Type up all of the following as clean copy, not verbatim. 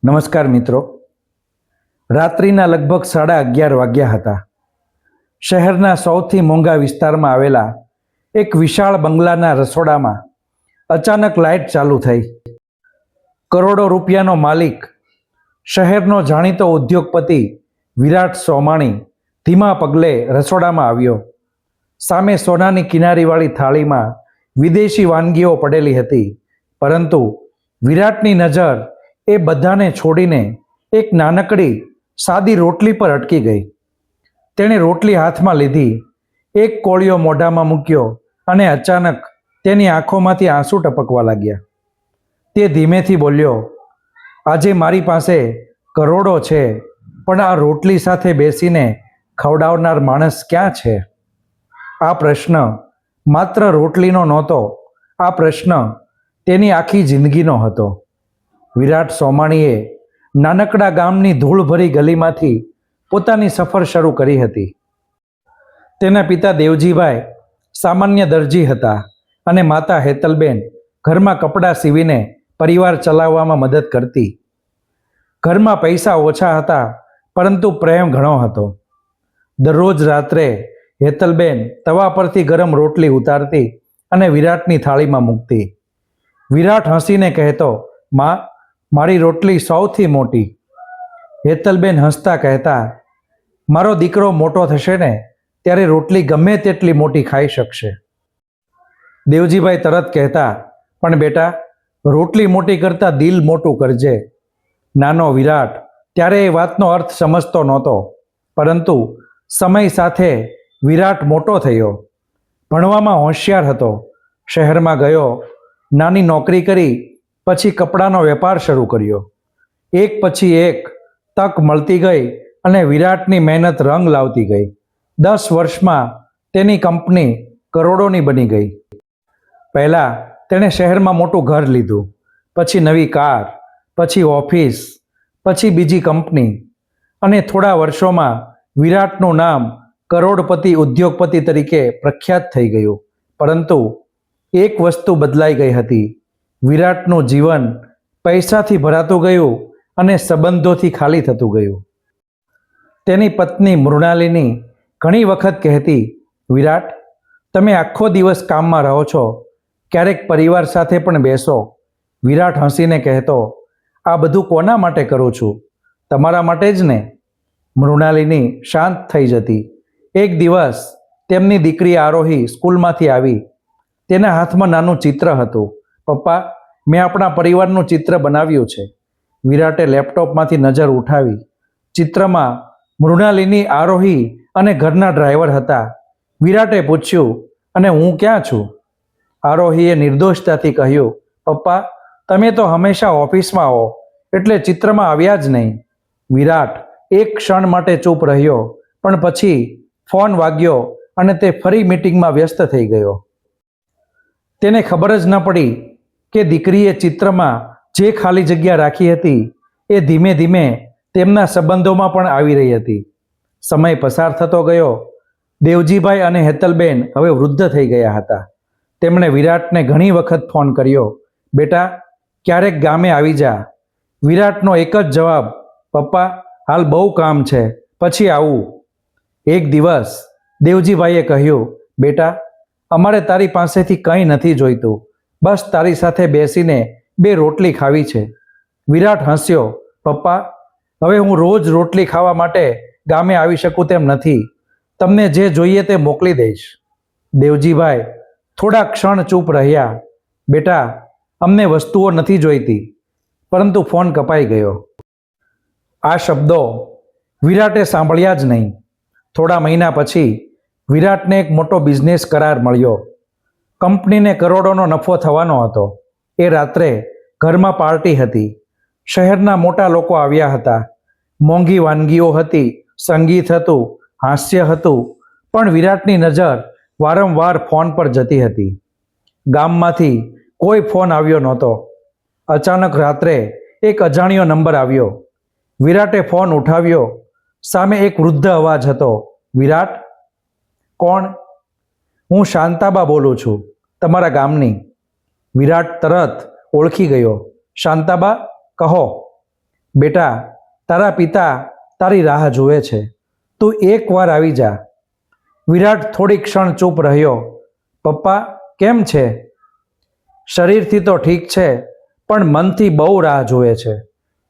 નમસ્કાર મિત્રો. રાત્રિના લગભગ 11:30 વાગ્યા હતા. શહેરના સૌથી મોંઘા વિસ્તારમાં આવેલા એક વિશાળ બંગલાના રસોડામાં અચાનક લાઇટ ચાલુ થઈ. કરોડો રૂપિયાનો માલિક, શહેરનો જાણીતો ઉદ્યોગપતિ વિરાટ સોમાણી ધીમા પગલે રસોડામાં આવ્યો. સામે સોનાની કિનારીવાળી થાળીમાં વિદેશી વાનગીઓ પડેલી હતી, પરંતુ વિરાટની નજર એ બધાને છોડીને એક નાનકડી સાદી રોટલી પર અટકી ગઈ. તેણે રોટલી હાથમાં લીધી, એક કોળિયો મોઢામાં મૂક્યો અને અચાનક તેની આંખોમાંથી આંસુ ટપકવા લાગ્યા. તે ધીમેથી બોલ્યો, આજે મારી પાસે કરોડો છે, પણ આ રોટલી સાથે બેસીને ખવડાવનાર માણસ ક્યાં છે? આ પ્રશ્ન માત્ર રોટલીનો નહોતો, આ પ્રશ્ન તેની આખી જિંદગીનો હતો. વિરાટ સોમાણીએ નાનકડા ગામની ધૂળભરી ગલીમાંથી પોતાની સફર શરૂ કરી હતી. તેના પિતા દેવજીભાઈ સામાન્ય દરજી હતા અને માતા હેતલબેન ઘરમાં કપડાં સીવીને પરિવાર ચલાવવામાં મદદ કરતી. ઘરમાં પૈસા ઓછા હતા, પરંતુ પ્રેમ ઘણો હતો. દરરોજ રાત્રે હેતલબેન તવા પરથી ગરમ રોટલી ઉતારતી અને વિરાટની થાળીમાં મૂકતી. વિરાટ હસીને કહેતો, માં, મારી રોટલી સૌથી મોટી. હેતલબેન હસતા કહેતા, મારો દીકરો મોટો થશે ને ત્યારે રોટલી ગમે તેટલી મોટી ખાઈ શકશે. દેવજીભાઈ તરત કહેતા, પણ બેટા, રોટલી મોટી કરતાં દિલ મોટું કરજે. નાનો વિરાટ ત્યારે એ વાતનો અર્થ સમજતો નહોતો, પરંતુ સમય સાથે વિરાટ મોટો થયો. ભણવામાં હોશિયાર હતો. શહેરમાં ગયો, નાની નોકરી કરી, પછી કપડાનો વેપાર શરૂ કર્યો. એક પછી એક તક મળતી ગઈ અને વિરાટની મહેનત રંગ લાવતી ગઈ. 10 વર્ષમાં તેની કંપની કરોડોની બની ગઈ. પહેલાં તેણે શહેરમાં મોટું ઘર લીધું, પછી નવી કાર, પછી ઓફિસ, પછી બીજી કંપની, અને થોડા વર્ષોમાં વિરાટનું નામ કરોડપતિ ઉદ્યોગપતિ તરીકે પ્રખ્યાત થઈ ગયું. પરંતુ એક વસ્તુ બદલાઈ ગઈ હતી. વિરાટનું જીવન પૈસાથી ભરાતું ગયું અને સંબંધોથી ખાલી થતું ગયું. તેની પત્ની મૃણાલિની ઘણી વખત કહેતી, વિરાટ, તમે આખો દિવસ કામમાં રહો છો, ક્યારેક પરિવાર સાથે પણ બેસો. વિરાટ હસીને કહેતો, આ બધું કોના માટે કરું છું? તમારા માટે જ ને. મૃણાલિની શાંત થઈ જતી. એક દિવસ તેમની દીકરી આરોહી સ્કૂલમાંથી આવી. તેના હાથમાં નાનું ચિત્ર હતું. પપ્પા, મેં આપણા પરિવારનું ચિત્ર બનાવ્યું છે. વિરાટે લેપટોપમાંથી નજર ઉઠાવી. ચિત્રમાં મૃણાલિની, આરોહી અને ઘરના ડ્રાઈવર હતા. વિરાટે પૂછ્યું, અને હું ક્યાં છું? આરોહીએ નિર્દોષતાથી કહ્યું, પપ્પા, તમે તો હંમેશા ઓફિસમાં આવો, એટલે ચિત્રમાં આવ્યા જ નહીં. વિરાટ એક ક્ષણ માટે ચૂપ રહ્યો, પણ પછી ફોન વાગ્યો અને તે ફરી મીટિંગમાં વ્યસ્ત થઈ ગયો. તેને ખબર જ ન પડી કે દીકરીએ ચિત્રમાં જે ખાલી જગ્યા રાખી હતી એ ધીમે ધીમે તેમના સંબંધોમાં પણ આવી રહી હતી. સમય પસાર થતો ગયો. દેવજીભાઈ અને હેતલબેન હવે વૃદ્ધ થઈ ગયા હતા. તેમણે વિરાટને ઘણી વખત ફોન કર્યો, બેટા, ક્યારેક ગામે આવી જા. વિરાટનો એક જ જવાબ, પપ્પા, હાલ બહુ કામ છે, પછી આવું. એક દિવસ દેવજીભાઈએ કહ્યું, બેટા, અમારે તારી પાસેથી કંઈ નથી જોઈતું, બસ તારી સાથે બેસીને 2 રોટલી ખાવી છે. વિરાટ હસ્યો, પપ્પા, હવે હું રોજ રોટલી ખાવા માટે ગામે આવી શકું તેમ નથી. તમને જે જોઈએ તે મોકલી દઈશ. દેવજીભાઈ થોડા ક્ષણ ચૂપ રહ્યા. બેટા, અમને વસ્તુઓ નથી જોઈતી. પરંતુ ફોન કપાઈ ગયો. આ શબ્દો વિરાટે સાંભળ્યા જ નહીં. થોડા મહિના પછી વિરાટને એક મોટો બિઝનેસ કરાર મળ્યો. કંપનીને કરોડોનો નફો થવાનો હતો. એ રાત્રે ઘરમાં પાર્ટી હતી. શહેરના મોટા લોકો આવ્યા હતા. મોંઘી વાનગીઓ હતી, સંગીત હતું, હાસ્ય હતું, પણ વિરાટની નજર વારંવાર ફોન પર જતી હતી. ગામમાંથી કોઈ ફોન આવ્યો નહોતો. અચાનક રાત્રે એક અજાણ્યો નંબર આવ્યો. વિરાટે ફોન ઉઠાવ્યો. સામે એક વૃદ્ધ અવાજ હતો, વિરાટ? કોણ? હું શાંતાબા બોલું છું, તમારા ગામની. વિરાટ તરત ઓળખી ગયો. શાંતાબા, કહો. બેટા, તારા પિતા તારી રાહ જુએ છે, તું એકવાર આવી જા. વિરાટ થોડી ક્ષણ ચૂપ રહ્યો. પપ્પા કેમ છે? શરીરથી તો ઠીક છે, પણ મનથી બહુ રાહ જુએ છે.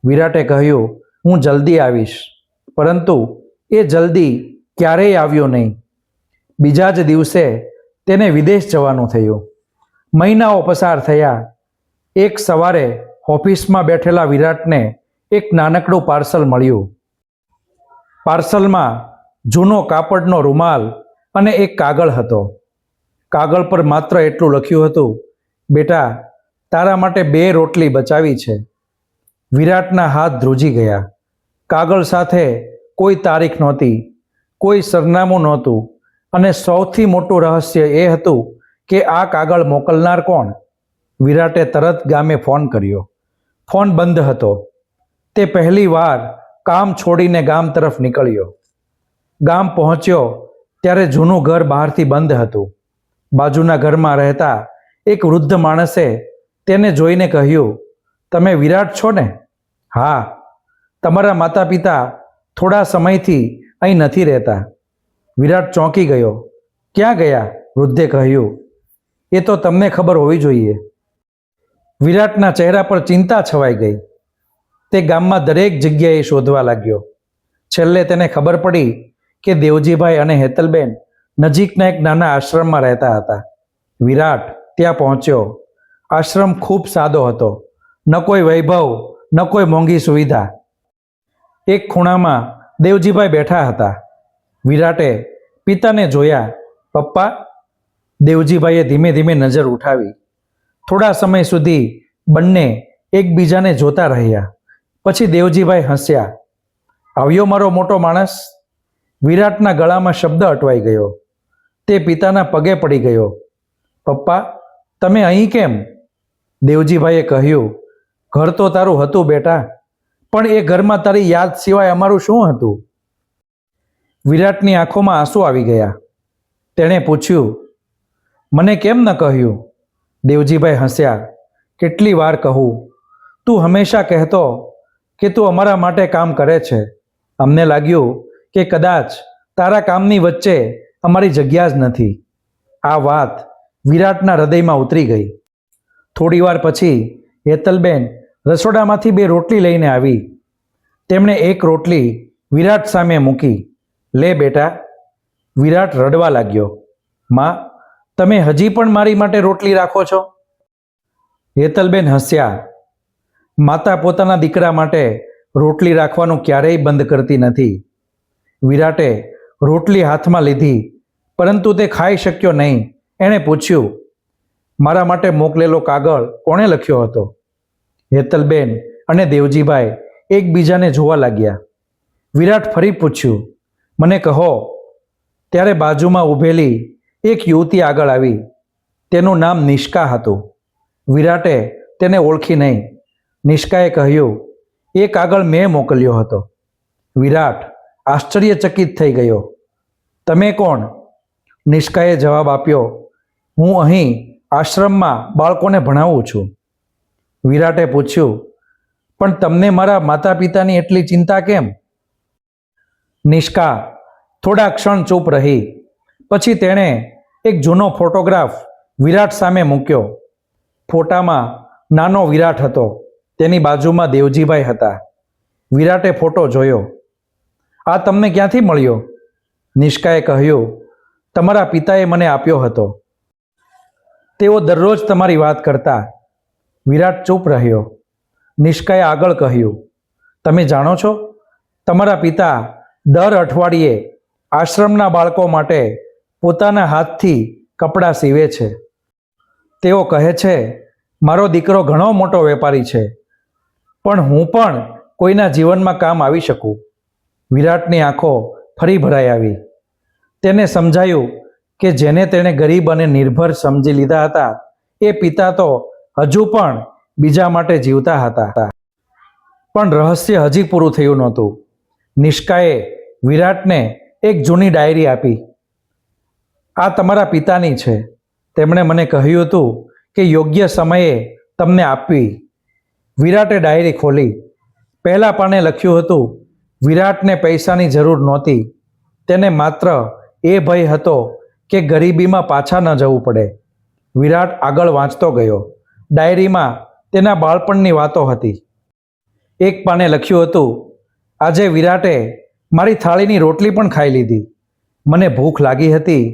વિરાટે કહ્યું, હું જલ્દી આવીશ. પરંતુ એ જલ્દી ક્યારેય આવ્યો નહીં. બીજા જ દિવસે તેને વિદેશ જવાનું થયું. મહિનાઓ પસાર થયા. એક સવારે ઓફિસમાં બેઠેલા વિરાટને એક નાનકડું પાર્સલ મળ્યું. પાર્સલમાં જૂનો કાપડનો રૂમાલ અને એક કાગળ હતો. કાગળ પર માત્ર એટલું લખ્યું હતું, બેટા, તારા માટે 2 રોટલી બચાવી છે. વિરાટના હાથ ધ્રુજી ગયા. કાગળ સાથે કોઈ તારીખ નહોતી, કોઈ સરનામું નહોતું, અને સૌથી મોટું રહસ્ય એ હતું કે આ કાગળ મોકલનાર કોણ? વિરાટે તરત ગામે ફોન કર્યો. ફોન બંધ હતો. તે પહેલી વાર કામ છોડીને ગામ તરફ નીકળ્યો. ગામ પહોંચ્યો ત્યારે જૂનું ઘર બહારથી બંધ હતું. બાજુના ઘરમાં રહેતા એક વૃદ્ધ માણસે તેને જોઈને કહ્યું, તમે વિરાટ છો ને? હા. તમારા માતા પિતા થોડા સમયથી અહીં નથી રહેતા. વિરાટ ચોંકી ગયો. ક્યાં ગયા? વૃદ્ધે કહ્યું. એ તો તમને ખબર હોવી જોઈએ. વિરાટના ચહેરા પર ચિંતા છવાઈ ગઈ. તે ગામમાં દરેક જગ્યાએ શોધવા લાગ્યો. છેલ્લે તેને ખબર પડી કે દેવજીભાઈ અને હેતલબેન નજીકના એક નાના આશ્રમમાં રહેતા હતા. વિરાટ ત્યાં પહોંચ્યો. આશ્રમ ખૂબ સાદો હતો. ન કોઈ વૈભવ, ન કોઈ મોંઘી સુવિધા. એક ખૂણામાં દેવજીભાઈ બેઠા હતા. વિરાટે પિતાને જોયા. પપ્પા? દેવજીભાઈએ ધીમે ધીમે નજર ઉઠાવી. થોડા સમય સુધી બંને એકબીજાને જોતા રહ્યા. પછી દેવજીભાઈ હસ્યા. આવ્યો મારો મોટો માણસ? વિરાટના ગળામાં શબ્દ અટવાઈ ગયો. તે પિતાના પગે પડી ગયો. પપ્પા, તમે અહીં કેમ? દેવજીભાઈએ કહ્યું, ઘર તો તારું હતું બેટા, પણ એ ઘરમાં તારી યાદ સિવાય અમારું શું હતું? વિરાટની આંખોમાં આંસુ આવી ગયા. તેણે પૂછ્યું, મને કેમ ન કહ્યું? દેવજીભાઈ હસ્યા. કેટલી વાર કહું? તું હંમેશા કહેતો કે તું અમારા માટે કામ કરે છે. અમને લાગ્યું કે કદાચ તારા કામની વચ્ચે અમારી જગ્યા જ નથી. આ વાત વિરાટના હૃદયમાં ઉતરી ગઈ. થોડી વાર પછી હેતલબેન રસોડામાંથી 2 રોટલી લઈને આવી. તેમણે એક રોટલી વિરાટ સામે મૂકી. લે બેટા. વિરાટ રડવા લાગ્યો. માં, તમે હજી પણ મારી માટે રોટલી રાખો છો? હેતલબેન હસ્યા. માતા પોતાના દીકરા માટે રોટલી રાખવાનું ક્યારેય બંધ કરતી નથી. વિરાટે રોટલી હાથમાં લીધી, પરંતુ તે ખાઈ શક્યો નહીં. એણે પૂછ્યું, મારા માટે મોકલેલો કાગળ કોણે લખ્યો હતો? હેતલબેન અને દેવજીભાઈ એકબીજાને જોવા લાગ્યા. વિરાટ ફરી પૂછ્યું, મને કહો. ત્યારે બાજુમાં ઊભેલી એક યુવતી આગળ આવી. તેનું નામ નિષ્કા હતું. વિરાટે તેને ઓળખી નહીં. નિષ્કાએ કહ્યું, એ કાગળ મેં મોકલ્યો હતો. વિરાટ આશ્ચર્યચકિત થઈ ગયો. તમે કોણ? નિષ્કાએ જવાબ આપ્યો, હું અહીં આશ્રમમાં બાળકોને ભણાવું છું. વિરાટે પૂછ્યું, પણ તમને મારા માતા પિતાની એટલી ચિંતા કેમ? નિષ્કા થોડા ક્ષણ ચૂપ રહી. પછી તેણે એક જૂનો ફોટોગ્રાફ વિરાટ સામે મૂક્યો. ફોટામાં નાનો વિરાટ હતો. તેની બાજુમાં દેવજીભાઈ હતા. વિરાટે ફોટો જોયો. આ તમને ક્યાંથી મળ્યો? નિષ્કાએ કહ્યું, તમારા પિતાએ મને આપ્યો હતો. તેઓ દરરોજ તમારી વાત કરતા. વિરાટ ચૂપ રહ્યો. નિષ્કાએ આગળ કહ્યું, તમે જાણો છો, તમારા પિતા દર અઠવાડિયે આશ્રમના બાળકો માટે પોતાના હાથથી કપડાં સીવે છે. તેઓ કહે છે, મારો દીકરો ઘણો મોટો વેપારી છે, પણ હું પણ કોઈના જીવનમાં કામ આવી શકું. વિરાટની આંખો ફરી ભરાઈ આવી. તેને સમજાયું કે જેને તેણે ગરીબ અને નિર્ભર સમજી લીધા હતા, એ પિતા તો હજુ પણ બીજા માટે જીવતા હતા. પણ રહસ્ય હજી પૂરું થયું નહોતું. નિષ્કાએ વિરાટને એક જૂની ડાયરી આપી. આ તમારા પિતાની છે. તેમણે મને કહ્યું હતું કે યોગ્ય સમયે તમને આપવી. વિરાટે ડાયરી ખોલી. પહેલા પાને લખ્યું હતું, વિરાટને પૈસાની જરૂર નહોતી. તેને માત્ર એ ભય હતો કે ગરીબીમાં પાછા ન જવું પડે. વિરાટ આગળ વાંચતો ગયો. ડાયરીમાં તેના બાળપણની વાતો હતી. એક પાને લખ્યું હતું, આજે વિરાટે મારી થાળીની રોટલી પણ ખાઈ લીધી. મને ભૂખ લાગી હતી,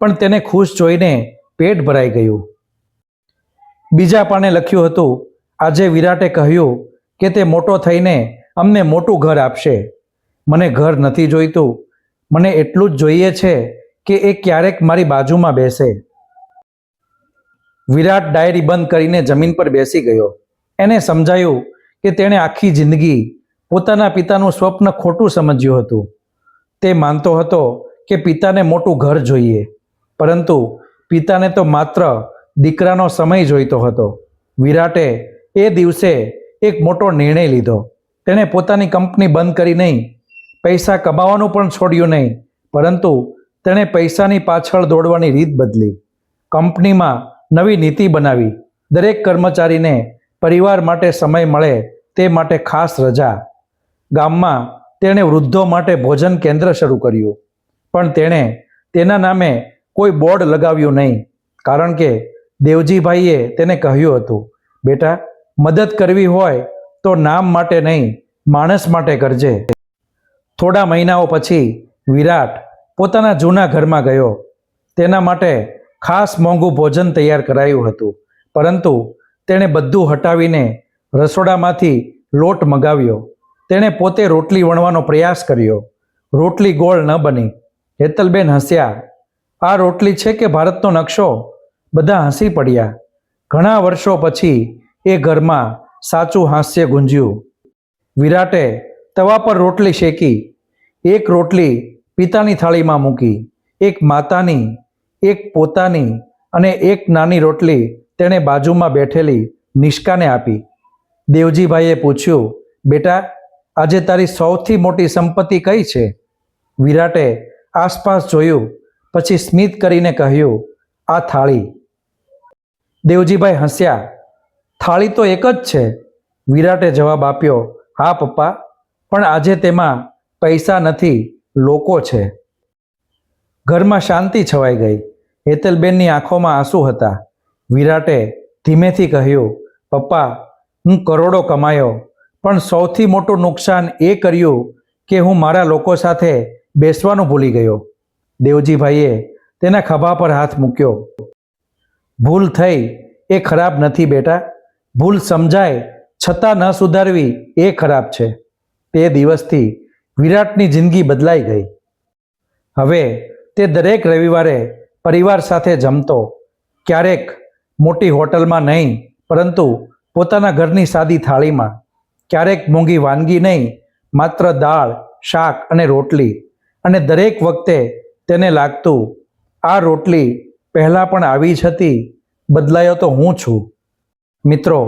પણ તેને ખુશ જોઈને પેટ ભરાઈ ગયું. બીજા પાને લખ્યું હતું, આજે વિરાટે કહ્યું કે તે મોટો થઈને અમને મોટું ઘર આપશે. મને ઘર નથી જોઈતું, મને એટલું જ જોઈએ છે કે એ ક્યારેક મારી બાજુમાં બેસે. વિરાટ ડાયરી બંધ કરીને જમીન પર બેસી ગયો. એને સમજાયું કે તેણે આખી જિંદગી પોતાના પિતાનું સ્વપ્ન ખોટું સમજ્યું હતું. તે માનતો હતો કે પિતાને મોટું ઘર જોઈએ, પરંતુ પિતાને તો માત્ર દીકરાનો સમય જોઈતો હતો. વિરાટે એ દિવસે એક મોટો નિર્ણય લીધો. તેણે પોતાની કંપની બંધ કરી નહીં, પૈસા કમાવાનું પણ છોડ્યું નહીં, પરંતુ તેણે પૈસાની પાછળ દોડવાની રીત બદલી. કંપનીમાં નવી નીતિ બનાવી. દરેક કર્મચારીને પરિવાર માટે સમય મળે તે માટે ખાસ રજા. ગામમાં તેણે વૃદ્ધો માટે ભોજન કેન્દ્ર શરૂ કર્યું. પણ તેણે તેના નામે કોઈ બોર્ડ લગાવ્યું નહીં, કારણ કે દેવજીભાઈએ તેને કહ્યું હતું, બેટા, મદદ કરવી હોય તો નામ માટે નહીં, માણસ માટે કરજે. થોડા મહિનાઓ પછી વિરાટ પોતાના જૂના ઘરમાં ગયો. તેના માટે ખાસ મોંઘું ભોજન તૈયાર કરાયું હતું, પરંતુ તેણે બધું હટાવીને રસોડામાંથી લોટ મગાવ્યો. તેણે પોતે રોટલી વણવાનો પ્રયાસ કર્યો. રોટલી ગોળ ન બની. હેતલબેન હસ્યા. આ રોટલી છે કે ભારતનો નકશો? બધા હસી પડ્યા. ઘણા વર્ષો પછી એ ઘરમાં સાચું હાસ્ય ગુંજ્યું. વિરાટે તવા પર રોટલી શેકી. એક રોટલી પિતાની થાળીમાં મૂકી, એક માતાની, એક પોતાની અને એક નાની રોટલી તેણે બાજુમાં બેઠેલી નિષ્કાને આપી. દેવજીભાઈએ પૂછ્યું, બેટા, આજે તારી સૌથી મોટી સંપત્તિ કઈ છે? વિરાટે આસપાસ જોયું, પછી સ્મિત કરીને કહ્યું, આ થાળી. દેવજીભાઈ હસ્યા. થાળી તો એક જ છે. વિરાટે જવાબ આપ્યો, હા પપ્પા, પણ આજે તેમાં પૈસા નથી, લોકો છે. ઘરમાં શાંતિ છવાઈ ગઈ. હેતલબેનની આંખોમાં આંસુ હતા. વિરાટે ધીમેથી કહ્યું, પપ્પા, હું કરોડો કમાયો, પણ સૌથી મોટું નુકસાન એ કર્યું કે હું મારા લોકો સાથે બેસવાનું ભૂલી ગયો. દેવજીભાઈએ તેના ખભા પર હાથ મૂક્યો. ભૂલ થઈ એ ખરાબ નથી બેટા. ભૂલ સમજાય છતાં ન સુધારવી એ ખરાબ છે. તે દિવસથી વિરાટની જિંદગી બદલાઈ ગઈ. હવે તે દરેક રવિવારે પરિવાર સાથે જમતો. ક્યારેક મોટી હોટલમાં નહીં, પરંતુ પોતાના ઘરની સાદી થાળીમાં. ક્યારેક મોંઘી વાનગી નહીં, માત્ર દાળ, શાક અને રોટલી. અને દરેક વખતે તેને લાગતું, આ રોટલી પહેલાં પણ આવી જ હતી, બદલાયો તો હું છું. મિત્રો,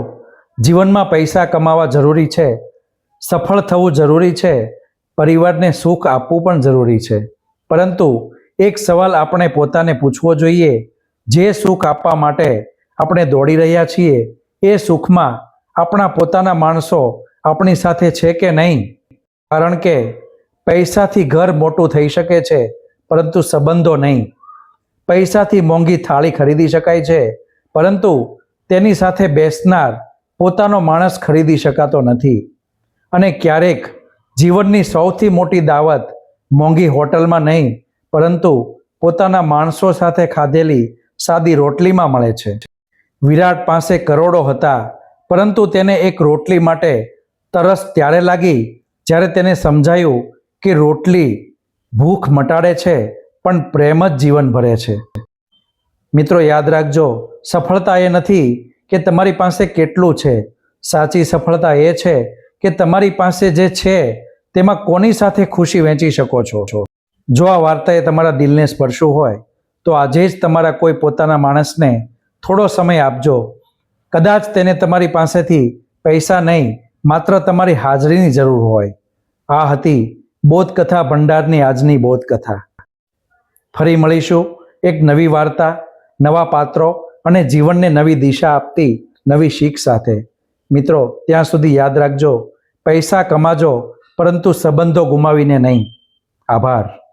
જીવનમાં પૈસા કમાવા જરૂરી છે, સફળ થવું જરૂરી છે, પરિવારને સુખ આપવું પણ જરૂરી છે, પરંતુ એક સવાલ આપણે પોતાને પૂછવો જોઈએ, જે સુખ આપવા માટે આપણે દોડી રહ્યા છીએ, એ સુખમાં આપણા પોતાના માણસો આપણી સાથે છે કે નહીં? કારણ કે પૈસાથી ઘર મોટું થઈ શકે છે, પરંતુ સંબંધો નહીં. પૈસાથી મોંઘી થાળી ખરીદી શકાય છે, પરંતુ તેની સાથે બેસનાર પોતાનો માણસ ખરીદી શકાતો નથી. અને ક્યારેક જીવનની સૌથી મોટી દાવત મોંઘી હોટલમાં નહીં, પરંતુ પોતાના માણસો સાથે ખાધેલી સાદી રોટલીમાં મળે છે. વિરાટ પાસે કરોડો હતા, પરંતુ તેને એક રોટલી માટે તરસ ત્યારે લાગી જ્યારે તેને સમજાયું કે રોટલી ભૂખ મટાડે છે, પણ પ્રેમ જ જીવન ભરે છે. મિત્રો, યાદ રાખજો, સફળતા એ નથી કે તમારી પાસે કેટલું છે. સાચી સફળતા એ છે કે તમારી પાસે જે છે તેમાં કોની સાથે ખુશી વહેંચી શકો છો. જો આ વાર્તાએ તમારા દિલને સ્પર્શ્યું હોય તો આજે જ તમારા કોઈ પોતાના માણસને થોડો સમય આપજો. કદાચ તેને તમારી પાસેથી પૈસા નહીં, માત્ર તમારી હાજરીની જરૂર હોય. આ હતી બોધકથા ભંડારની આજની બોધકથા. ફરી મળીશું એક નવી વાર્તા, નવા પાત્રો અને જીવનને નવી દિશા આપતી નવી શીખ સાથે. મિત્રો, ત્યાં સુધી યાદ રાખજો, પૈસા કમાજો પરંતુ સંબંધો ગુમાવીને નહીં. આભાર.